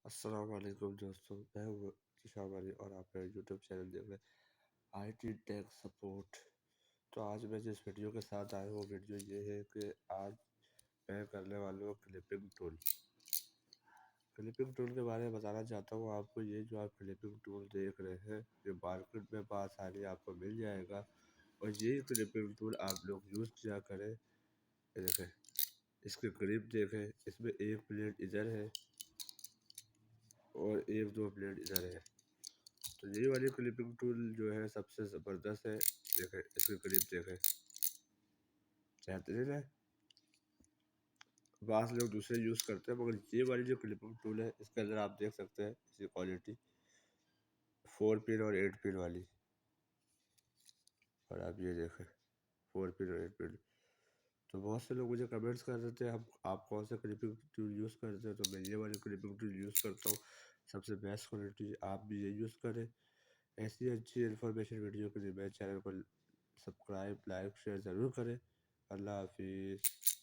السلام علیکم دوستوں، میں ہوں کشان والی اور آپ میرے یوٹیوب چینل دیکھ رہے ہیں آئی ٹی ٹیک سپورٹ۔ تو آج میں جس ویڈیو کے ساتھ آیا ہوں، ویڈیو یہ ہے کہ آج میں کرنے والا ہوں کلپنگ ٹول۔ کلپنگ ٹول کے بارے میں بتانا چاہتا ہوں آپ کو۔ یہ جو آپ کلپنگ ٹول دیکھ رہے ہیں یہ مارکیٹ میں بآسانی آپ کو مل جائے گا، اور یہ کلپنگ ٹول آپ لوگ یوز کیا کریں۔ دیکھیں، اس کے قریب دیکھیں، اس میں ایک پلیٹ ادھر ہے اور ایک دو پلیٹ ادھر ہے۔ تو یہ والی کلپنگ ٹول جو ہے سب سے زبردست ہے۔ دیکھیں اس کے قریب دیکھیں، بہترین ہے۔ بعض لوگ دوسرے یوز کرتے ہیں، مگر یہ والی جو کلپنگ ٹول ہے اس کے اندر آپ دیکھ سکتے ہیں اس کی کوالٹی 4 پن اور 8 پن والی۔ اور آپ یہ دیکھیں 4 پن اور 8 پن۔ تو بہت سے لوگ مجھے کمنٹس کر دیتے ہیں آپ کون سے کلپنگ ٹول یوز کرتے ہیں، تو میں یہ والی کلپنگ ٹول یوز کرتا ہوں، سب سے بیسٹ کوالٹی۔ آپ بھی یہ یوز کریں۔ ایسی اچھی انفارمیشن ویڈیو کے لیے میرے چینل کو سبسکرائب، لائک، شیئر ضرور کریں۔ اللہ حافظ۔